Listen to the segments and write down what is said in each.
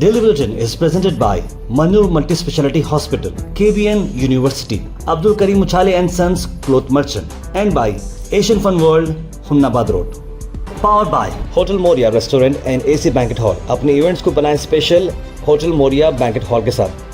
Daily Bulletin is presented by Manur Multi-Speciality Hospital, KBN University, Abdul Karim Uchale and Sons Cloth Merchant, and by Asian Fun World, Hunnabad Road. Powered by Hotel Moria Restaurant and AC Banquet Hall. अपने events को बनाएं special hotel Moriya banquet hall के साथ।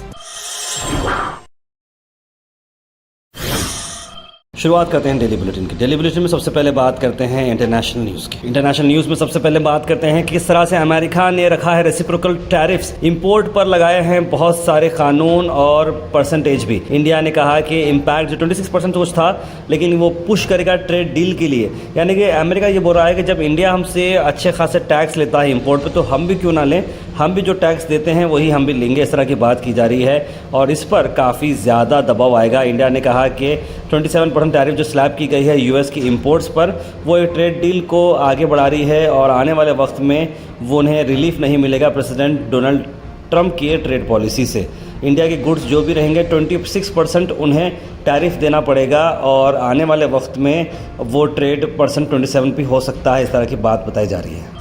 शुरुआत करते हैं daily bulletin की। Daily bulletin में सबसे पहले बात करते हैं इंटरनेशनल न्यूज़ की। इंटरनेशनल न्यूज़ में सबसे पहले बात करते हैं कि किस तरह से अमेरिका ने रखा है रेसिप्रोकल टैरिफ्स, इंपोर्ट पर लगाए हैं बहुत सारे कानून और परसेंटेज भी। इंडिया ने कहा कि इम्पैक्ट जो 26% कुछ था, लेकिन वो पुश करेगा ट्रेड डील के लिए। यानी कि अमेरिका ये बोल रहा है कि जब इंडिया हमसे अच्छे खासे टैक्स लेता है इंपोर्ट पर, तो हम भी क्यों ना लें, हम भी जो टैक्स देते हैं वही हम भी लेंगे। इस तरह की बात की जा रही है और इस पर काफ़ी ज़्यादा दबाव आएगा। इंडिया ने कहा कि 27% टैरिफ जो स्लैब की गई है यूएस की इंपोर्ट्स पर, वो एक ट्रेड डील को आगे बढ़ा रही है और आने वाले वक्त में वो उन्हें रिलीफ नहीं मिलेगा प्रेसिडेंट डोनाल्ड ट्रंप की ट्रेड पॉलिसी से। इंडिया के गुड्स जो भी रहेंगे 26% उन्हें टैरिफ देना पड़ेगा और आने वाले वक्त में वो ट्रेड परसेंट 27 भी हो सकता है। इस तरह की बात बताई जा रही है।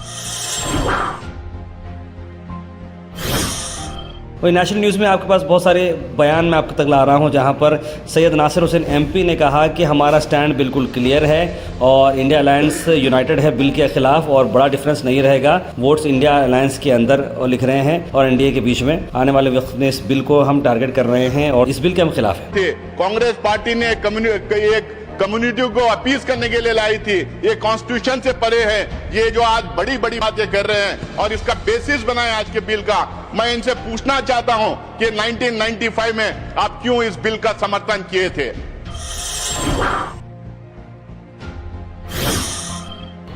वही नेशनल न्यूज़ में आपके पास बहुत सारे बयान मैं आपको तक ला रहा हूं, जहां पर सैयद नासिर हुसैन एमपी ने कहा कि हमारा स्टैंड बिल्कुल क्लियर है और इंडिया अलायंस यूनाइटेड है बिल के खिलाफ और बड़ा डिफरेंस नहीं रहेगा। वोट्स इंडिया अलायंस के अंदर लिख रहे हैं और एनडीए के बीच में। आने वाले वक्त में इस बिल को हम टारगेट कर रहे हैं और इस बिल के हम खिलाफ हैं। कांग्रेस पार्टी ने एक कम्युनिटी को अपील करने के लिए लाई थी। ये कॉन्स्टिट्यूशन से परे है, ये जो आज बड़ी बड़ी बातें कर रहे हैं और इसका बेसिस बनाए आज के बिल का। मैं इनसे पूछना चाहता हूं कि 1995 में आप क्यों इस बिल का समर्थन किए थे?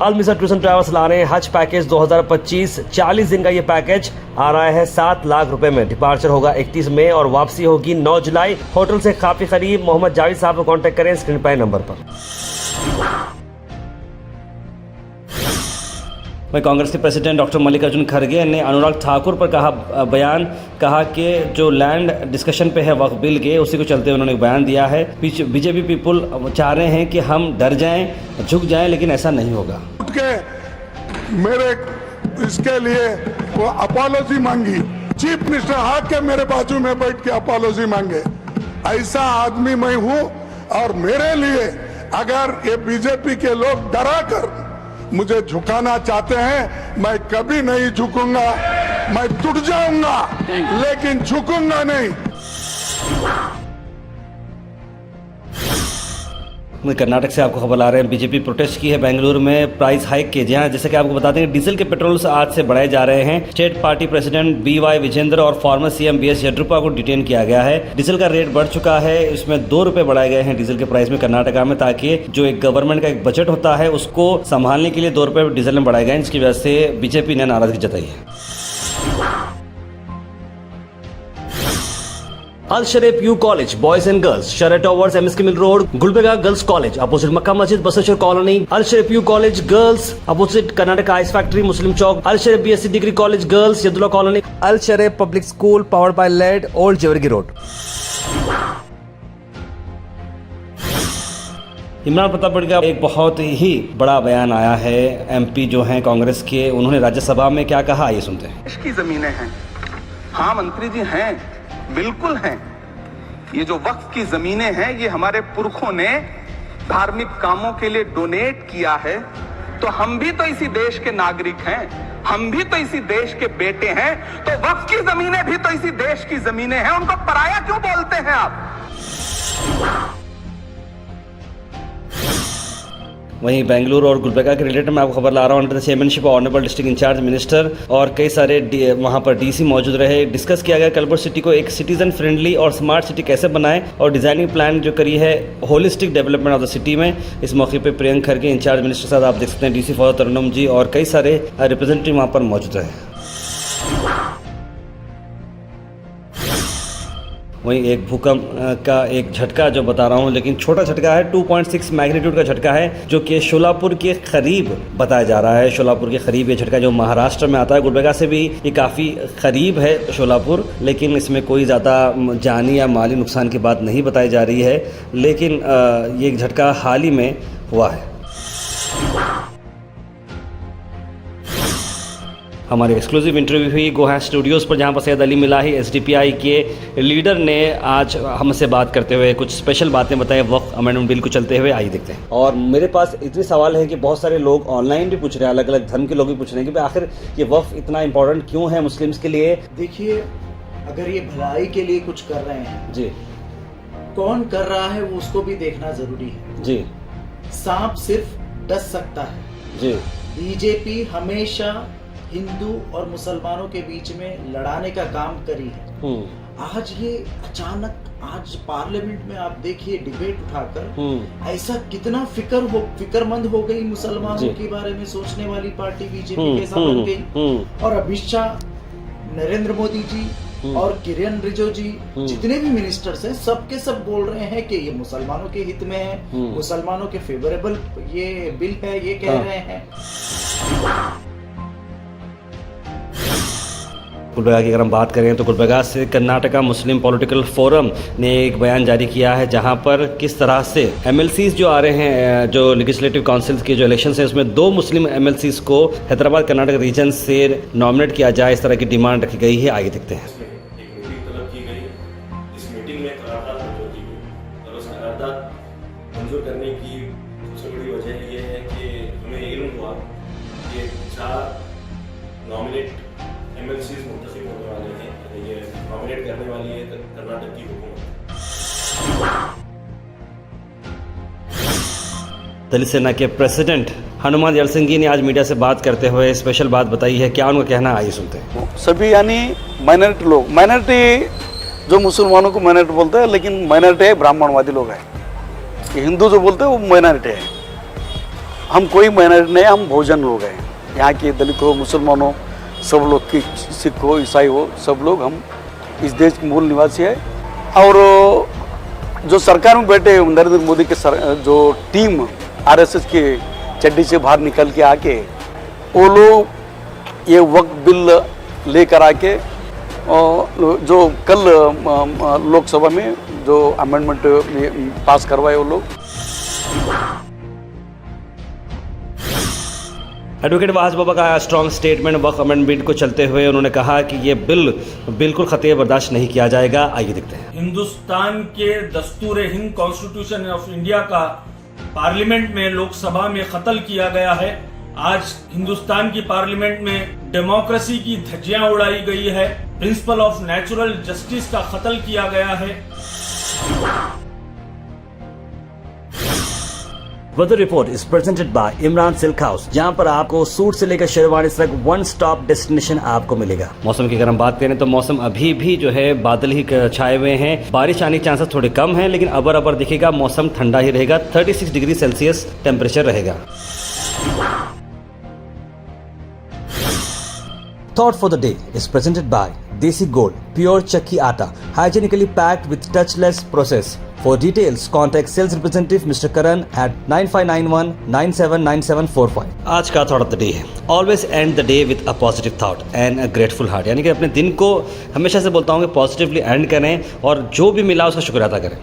अल मिसर टूर्स एंड ट्रैवल्स ला रहे हैं हज पैकेज 2025। 40 दिन का ये पैकेज आ रहा है 7 लाख रुपए में। डिपार्चर होगा 31 मई और वापसी होगी 9 जुलाई। होटल से काफी करीब। मोहम्मद जावेद साहब को कांटेक्ट करें स्क्रीन पर नंबर पर। वहीं कांग्रेस के प्रेसिडेंट डॉक्टर मल्लिकार्जुन खड़गे ने अनुराग ठाकुर पर कहा कि जो लैंड डिस्कशन पे है वक्फ बिल के, उसी को चलते हुए उन्होंने एक बयान दिया है। बीजेपी पीपुल चाह रहे हैं कि हम डर जाएं, झुक जाएं, लेकिन ऐसा नहीं होगा। मेरे इसके लिए वो अपॉलॉजी मांगी, चीफ मिनिस्टर आके मेरे बाजू में बैठ के अपॉलॉजी मांगे। ऐसा आदमी मैं हूं और मेरे लिए अगर ये बीजेपी के लोग डरा कर मुझे झुकाना चाहते हैं, मैं कभी नहीं झुकूंगा। मैं टूट जाऊंगा लेकिन झुकूंगा नहीं। कर्नाटक से आपको खबर आ रहे हैं, बीजेपी प्रोटेस्ट की है बेंगलुरु में प्राइस हाइक के। जहां जैसे कि आपको बताते हैं डीजल के पेट्रोल आज से बढ़ाए जा रहे हैं। State party president BY Vijendra और फॉर्मर सीएम बीएस येडियुरप्पा को डिटेन किया गया है। डीजल का रेट बढ़ चुका है, इसमें 2 रुपए बढ़ाए गए हैं डीजल के प्राइस में कर्नाटका में, ताकि जो एक गवर्नमेंट का एक बजट होता है उसको संभालने के लिए 2 रुपए डीजल में बढ़ाए गए, जिसकी वजह से बीजेपी ने नाराजगी जताई है। Al Shareef U college boys and girls, शरट towers, MSK mill road, Gulbarga girls college opposite Makka Masjid, Basaveshwar colony. Al Shareef U college girls opposite Karnataka ice factory, Muslim Chowk. Al Shareef BSc degree college girls, Yadulla colony. Al Shareef public school powered by लेड, ओल्ड जेवरगी रोड। इमरान प्रताप का एक बहुत ही बड़ा बयान आया है। एमपी जो हैं कांग्रेस के, उन्होंने राज्यसभा में क्या कहा, ये सुनते हैं। इसकी जमीनें हैं। हाँ मंत्री जी हैं, बिल्कुल हैं। ये जो वक्फ की जमीनें हैं, ये हमारे पुरखों ने धार्मिक कामों के लिए डोनेट किया है। तो हम भी तो इसी देश के नागरिक हैं, हम भी तो इसी देश के बेटे हैं। तो वक्फ की जमीनें भी तो इसी देश की जमीनें हैं, उनको पराया क्यों बोलते हैं आप? वहीं बेंगलुरु और गुलबर्गा के रिलेटेड मैं आपको खबर ला रहा हूँ। Under the chairmanship of honourable district incharge minister और कई सारे वहाँ पर डीसी मौजूद रहे। डिस्कस किया गया कलबुर्ग सिटी को एक सिटीजन फ्रेंडली और स्मार्ट सिटी कैसे बनाएं और डिजाइनिंग प्लान जो करी है holistic development of the city में। इस मौके पर प्रियंक खड़गे इंचार्ज मिनिस्टर साहब आप देख सकते हैं, डीसी फॉर तरन्नुम जी और कई सारे रिप्रेजेंटेटिव वहाँ पर मौजूद रहे। वहीं एक भूकंप का एक झटका जो बता रहा हूँ, लेकिन छोटा झटका है, 2.6 मैग्नीट्यूड का झटका है, जो कि शोलापुर के करीब बताया जा रहा है। शोलापुर के करीब ये झटका जो महाराष्ट्र में आता है, गुलबर्गा से भी ये काफ़ी करीब है शोलापुर, लेकिन इसमें कोई ज़्यादा जानी या माली नुकसान की बात नहीं बताई जा रही है। लेकिन ये झटका हाल ही में हुआ है। हमारी एक्सक्लूसिव इंटरव्यू हुई गोहा स्टूडियोज़ पर, जहाँ पर सैयद अली मिलाही एसडीपीआई के लीडर ने आज हमसे बात करते हुए कुछ स्पेशल बातें बताई वक्फ अमेंडमेंट बिल को चलते हुए। आइए देखते हैं। और मेरे पास इतने सवाल है कि बहुत सारे लोग ऑनलाइन भी पूछ रहे हैं, अलग अलग धर्म के लोग भी पूछ रहे हैं कि आखिर ये वक्फ इतना इंपॉर्टेंट क्यों है मुस्लिम्स के लिए। देखिए, अगर ये भलाई के लिए कुछ कर रहे हैं जी, कौन कर रहा है वो उसको भी देखना जरूरी है। जी, सांप सिर्फ डस सकता है। जी, बीजेपी हमेशा हिंदू और मुसलमानों के बीच में लड़ाने का काम करी है। आज ये अचानक आज पार्लियामेंट में आप देखिए डिबेट उठाकर ऐसा कितना फिक्रमंद हो गई मुसलमानों के बारे में सोचने वाली पार्टी बीजेपी के साथ बन गई। और अमित शाह, नरेंद्र मोदी जी और किरण रिजिजू जी, जितने भी मिनिस्टर्स हैं, सबके सब बोल रहे हैं कि ये मुसलमानों के हित में है, मुसलमानों के फेवरेबल ये बिल है, ये कह रहे हैं। गुलबर्गा की अगर हम बात करें तो गुलबर्गा से कर्नाटका मुस्लिम पॉलिटिकल फोरम ने एक बयान जारी किया है, जहां पर किस तरह से एमएलसीज जो आ रहे हैं, जो लेजिस्लेटिव काउंसिल्स के जो इलेक्शंस हैं, उसमें 2 मुस्लिम एमएलसीज को हैदराबाद कर्नाटक रीजन से नॉमिनेट किया जाए, इस तरह की डिमांड रखी गई है। आगे देखते हैं। मंजूर करने की सबसे बड़ी वजह यह है कि हमें इल्म हुआ कि 4 नॉमिनेट एमएलसीज मुंतखब होने वाले हैं। ये नॉमिनेट करने वाली है कर्नाटक की हुकूमत। दलित सेना के प्रेसिडेंट हनुमान जलसिंगी ने आज मीडिया से बात करते हुए स्पेशल बात बताई है। क्या उनका कहना, आइए सुनते हैं। सभी यानी माइनॉरिटी लोग, माइनॉरिटी जो मुसलमानों को माइनॉरिटी बोलते हैं, लेकिन माइनॉरिटी है ब्राह्मणवादी लोग हैं। हिंदू जो बोलते हैं वो माइनॉरिटी है। हम कोई माइनॉरिटी नहीं, हम बहुजन लोग हैं। यहाँ के दलित हो, मुसलमान हो, सब लोग की, सिख हो, ईसाई हो, सब लोग हम इस देश के मूल निवासी है। और जो सरकार में बैठे नरेंद्र मोदी के जो टीम आरएसएस की चड्डी से बाहर निकल के आके वो लोग ये वक्फ बिल लेकर आके जो कल लोकसभा में जो अमेंडमेंट पास करवाए वो लोग। एडवोकेट वाहज बाबा का स्ट्रॉन्ग स्टेटमेंट वक्फ अमेंडमेंट बिल को चलते हुए उन्होंने कहा कि ये बिल बिल्कुल खतरे बर्दाश्त नहीं किया जाएगा। आइए देखते हैं। हिंदुस्तान के दस्तूर हिंद कॉन्स्टिट्यूशन ऑफ इंडिया का पार्लियामेंट में, लोकसभा में कत्ल किया गया है। आज हिंदुस्तान की पार्लियामेंट में डेमोक्रेसी की धज्जियां उड़ाई गई है। प्रिंसिपल ऑफ नेचुरल जस्टिस का कत्ल किया गया है। Weather report is presented by Imran silk house, जहां पर आपको सूट से लेकर शेरवानी तक वन स्टॉप डेस्टिनेशन आपको मिलेगा। मौसम की अगर हम बात करें तो मौसम अभी भी जो है बादल ही छाए हुए हैं, बारिश आने के चांसेस थोड़े कम हैं, लेकिन अबर अबर दिखेगा, मौसम ठंडा ही रहेगा। 36 डिग्री सेल्सियस टेम्परेचर रहेगा। Thought for the day is presented by Desi Gold, pure Chakki Atta, hygienically packed with touchless process. For details, contact sales representative Mr. Karan at 9591979745. आज का थॉट ऑफ द डे है, always and the day with a positive thought and a grateful heart, यानी कि अपने दिन को हमेशा से बोलता हूँ कि पॉजिटिवली एंड करें और जो भी मिला उसका शुक्र अदा करें।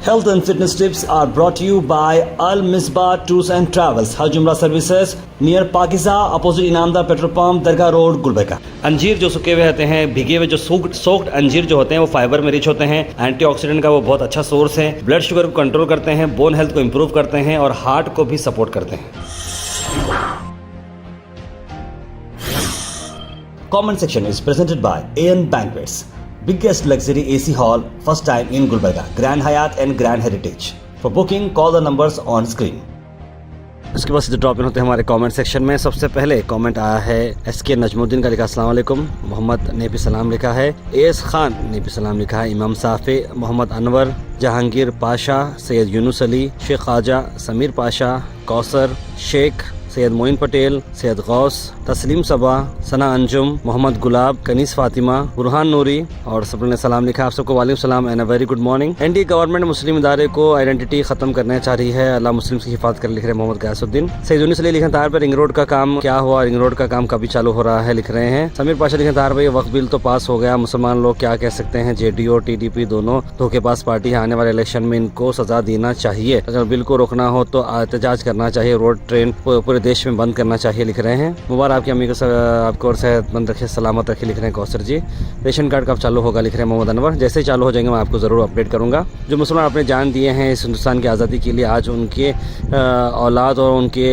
Health and fitness tips are brought to you by Al Misbah Tours and Travels, Hajj Umrah Services near Pakiza, opposite Inamda Petrol Pump, Dargah road, Gulbarga. अंजीर जो सूखे हुए होते हैं, भीगे हुए जो सोक्ड अंजीर जो होते हैं वो फाइबर में रिच होते हैं, एंटीऑक्सीडेंट का वो बहुत अच्छा सोर्स है, ब्लड शुगर को कंट्रोल करते हैं, बोन हेल्थ को इंप्रूव करते हैं और हार्ट को भी सपोर्ट करते हैं। Comment section is presented by AN Banquets, biggest luxury AC hall, first time in Gulbarga, Grand Hyatt and Grand Heritage. For booking, call the numbers on screen. उसके बाद सीधे ड्रॉप इन होते हैं हमारे कमेंट सेक्शन में। सबसे पहले comment आया है SK नजमुद्दीन का, लिखा अस्सलाम वालेकुम, मोहम्मद ने भी सलाम लिखा है, AS खान ने भी सलाम लिखा है, इमाम साफ़ी, मोहम्मद अनवर, जहांगीर पाशा, सैयद यूनुस अली, शेख ख्वाजा, समीर पाशा, कौसर शेख, सैयद मोइन पटेल, सैयद गौस, तस्लीम सबा, सना अंजुम, मोहम्मद गुलाब, कनीस फातिमा, बुरहान नूरी और सब ने सलाम लिखा। आप सबको वालेकुम सलाम and a very good morning. ND government Muslim इदारे को आइडेंटिटी खत्म करना चाह रही है, अल्लाह मुस्लिम की हिफाजत कर, लिख रहे हैं मोहम्मद गयासुद्दीन। सईदुन्नी से लिखे तार पर रिंग रोड का काम क्या हुआ, रिंग रोड का काम कभी चालू हो रहा है, लिख रहे हैं। समीर पाशा लिखे तार भाई वक्फ बिल तो पास हो गया, मुसलमान लोग क्या कह सकते हैं, जेडीओ टीडीपी दोनों धोखेबाज पार्टी है, आने वाले इलेक्शन में इनको सजा देना चाहिए। अगर बिल को रोकना हो तो एहतजाज करना चाहिए, रोड ट्रेन पूरे देश में बंद करना चाहिए, लिख रहे हैं। मुबारक आपकी अम्मी को आपको और सेहतमंद रखे, सलामत रखे, लिख रहे हैं कौसर जी। रेशन कार्ड कब चालू होगा, लिख रहे हैं मोहम्मद अनवर। जैसे ही चालू हो जाएंगे मैं आपको ज़रूर अपडेट करूँगा। जो मुसलमान अपने जान दिए हैं इस हिंदुस्तान की आज़ादी के लिए, आज उनके औलाद और उनके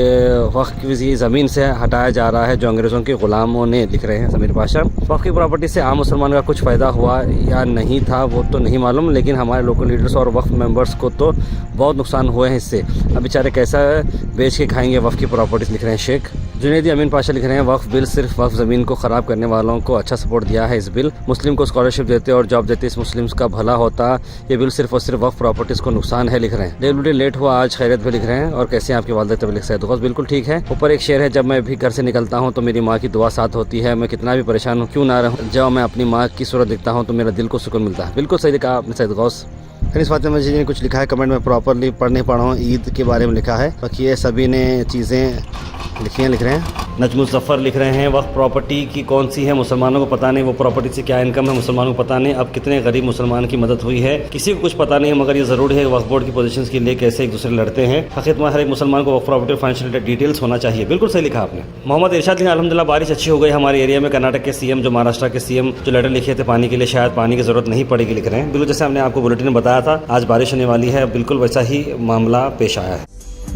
वक्त की ज़मीन से हटाया जा रहा है जो अंग्रेज़ों के ग़ुलामों ने, लिख रहे हैं समीर पाशा। वक्फ की प्रॉपर्टी से आम मुसलमान का कुछ फ़ायदा हुआ या नहीं था वो तो नहीं मालूम, लेकिन हमारे लोकल लीडर्स और वक्फ मेंबर्स को तो बहुत नुकसान हुए हैं इससे। अब बेचारे कैसा बेच के खाएंगे वक्फ की प्रॉपर्टीज़, लिख रहे हैं शेख। जुनैदी अमीन पाशा लिख रहे हैं वक्फ बिल सिर्फ वक्फ ज़मीन को ख़राब करने वालों को अच्छा सपोर्ट दिया है। इस बिल मुस्लिम को स्कॉलरशिप देते और जॉब देते इस मुस्लिम्स का भला होता, ये बिल सिर्फ और सिर्फ वक्फ प्रॉपर्टीज़ को नुकसान है, लिख रहे हैं। डेली लेट हुआ आज, खैरियत भी, लिख रहे हैं। और कैसे हैं आपकी वालिदा तबलीग सैयद गौस, बिल्कुल ठीक है। ऊपर एक शेर है, जब मैं भी घर से निकलता हूँ तो मेरी माँ की दुआ साथ होती है, मैं कितना भी परेशान हूँ क्यों ना रहूँ, जब मैं अपनी माँ की सूरत दिखता हूँ तो मेरा दिल को सुकून मिलता है। बिल्कुल सही कहा आपने सैयद गौस। कनीस फातिमा जी ने कुछ लिखा है कमेंट में, प्रॉपरली पढ़ नहीं पा रहा हूँ, ईद के बारे में लिखा है। बाकी ये सभी ने चीज़ें लिखी हैं, लिख रहे हैं। नजमुल ज़फ़र लिख रहे हैं वक्फ प्रॉपर्टी की कौन सी है, मुसलमानों को पता नहीं वो प्रॉपर्टी से क्या इनकम है, मुसलमानों को पता नहीं। अब कितने गरीब मुसलमान की मदद हुई है किसी को कुछ पता नहीं, मगर ये ज़रूर है वक्फ बोर्ड की पोजीशंस के लिए कैसे एक दूसरे लड़ते हैं। हकीकत में हर एक मुसलमान को वक्फ प्रॉपर्टी फाइनेंशियल डिटेल्स होना चाहिए, बिल्कुल सही लिखा आपने। मोहम्मद इरशाद लिखा अल्हम्दुलिल्लाह बारिश अच्छी हो गई हमारे एरिया में। कर्नाटक के सीएम जो महाराष्ट्र के सीएम जो लेटर लिखे थे पानी के लिए, शायद पानी की ज़रूरत नहीं पड़ेगी, लिख रहे हैं। बिल्कुल जैसे हमने आपको बुलेटिन में बताया था आज बारिश होने वाली है, बिल्कुल वैसा ही मामला पेश आया है।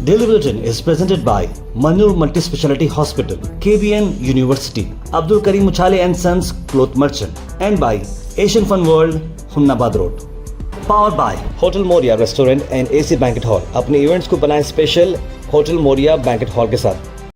Daily Bulletin is presented by Manur Multi-Speciality Hospital, KBN University, Abdul Karim Muchale and Sons Cloth Merchant, and by Asian Fun World, Hunnabad Road. Powered by Hotel Moria Restaurant and AC Banquet Hall. अपने events को बनाएं special hotel Moriya banquet hall के साथ।